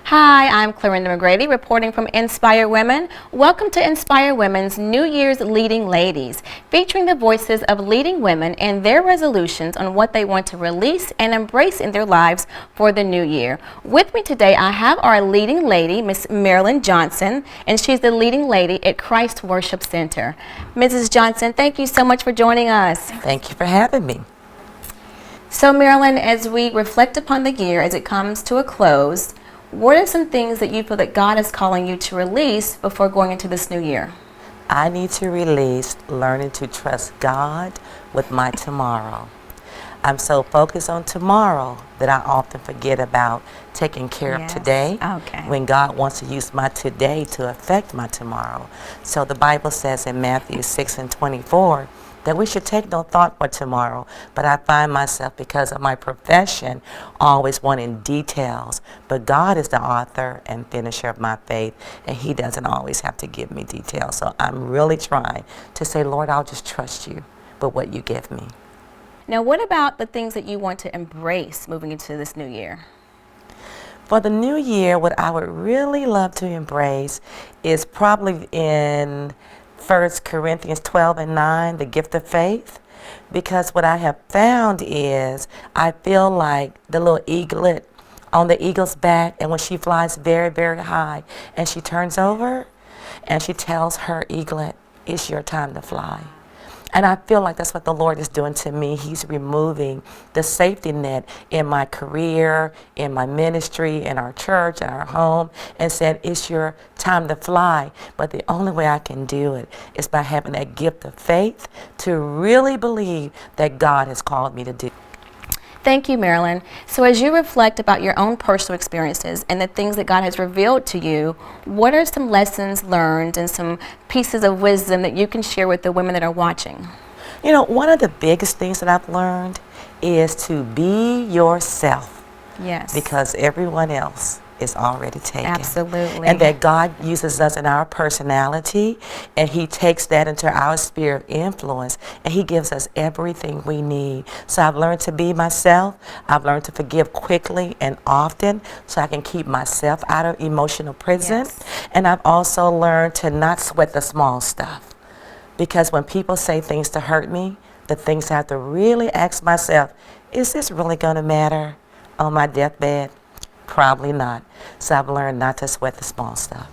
Hi, I'm CleRenda McGrady reporting from Inspire Women. Welcome to Inspire Women's New Year's Leading Ladies, featuring the voices of leading women and their resolutions on what they want to release and embrace in their lives for the new year. With me today, I have our leading lady, Miss Marilyn Johnson, and she's the leading lady at Christ Worship Center. Mrs. Johnson, thank you so much for joining us. Thank you for having me. So Marilyn, as we reflect upon the year as it comes to a close, what are some things that you feel that God is calling you to release before going into this new year? I need to release learning to trust God with my tomorrow. I'm so focused on tomorrow that I often forget about taking care of today when God wants to use my today to affect my tomorrow. So the Bible says in Matthew 6:24 that we should take no thought for tomorrow, but I find myself, because of my profession, always wanting details. But God is the author and finisher of my faith, and He doesn't always have to give me details. So I'm really trying to say, Lord, I'll just trust you with what you give me. Now, what about the things that you want to embrace moving into this new year? For the new year, what I would really love to embrace is probably in 1 Corinthians 12:9, the gift of faith, because what I have found is I feel like the little eaglet on the eagle's back, and when she flies very, very high and she turns over and she tells her eaglet, it's your time to fly. And I feel like that's what the Lord is doing to me. He's removing the safety net in my career, in my ministry, in our church, in our home, and said, it's your time to fly. But the only way I can do it is by having that gift of faith to really believe that God has called me to do. Thank you, Marilyn. So as you reflect about your own personal experiences and the things that God has revealed to you, what are some lessons learned and some pieces of wisdom that you can share with the women that are watching? You know, one of the biggest things that I've learned is to be yourself. Yes. Because everyone else is already taken. Absolutely. And that God uses us in our personality, and He takes that into our sphere of influence, and He gives us everything we need. So I've learned to be myself. I've learned to forgive quickly and often so I can keep myself out of emotional prison. Yes. And I've also learned to not sweat the small stuff. Because when people say things to hurt me, the things I have to really ask myself, is this really going to matter on my deathbed? Probably not. So I've learned not to sweat the small stuff.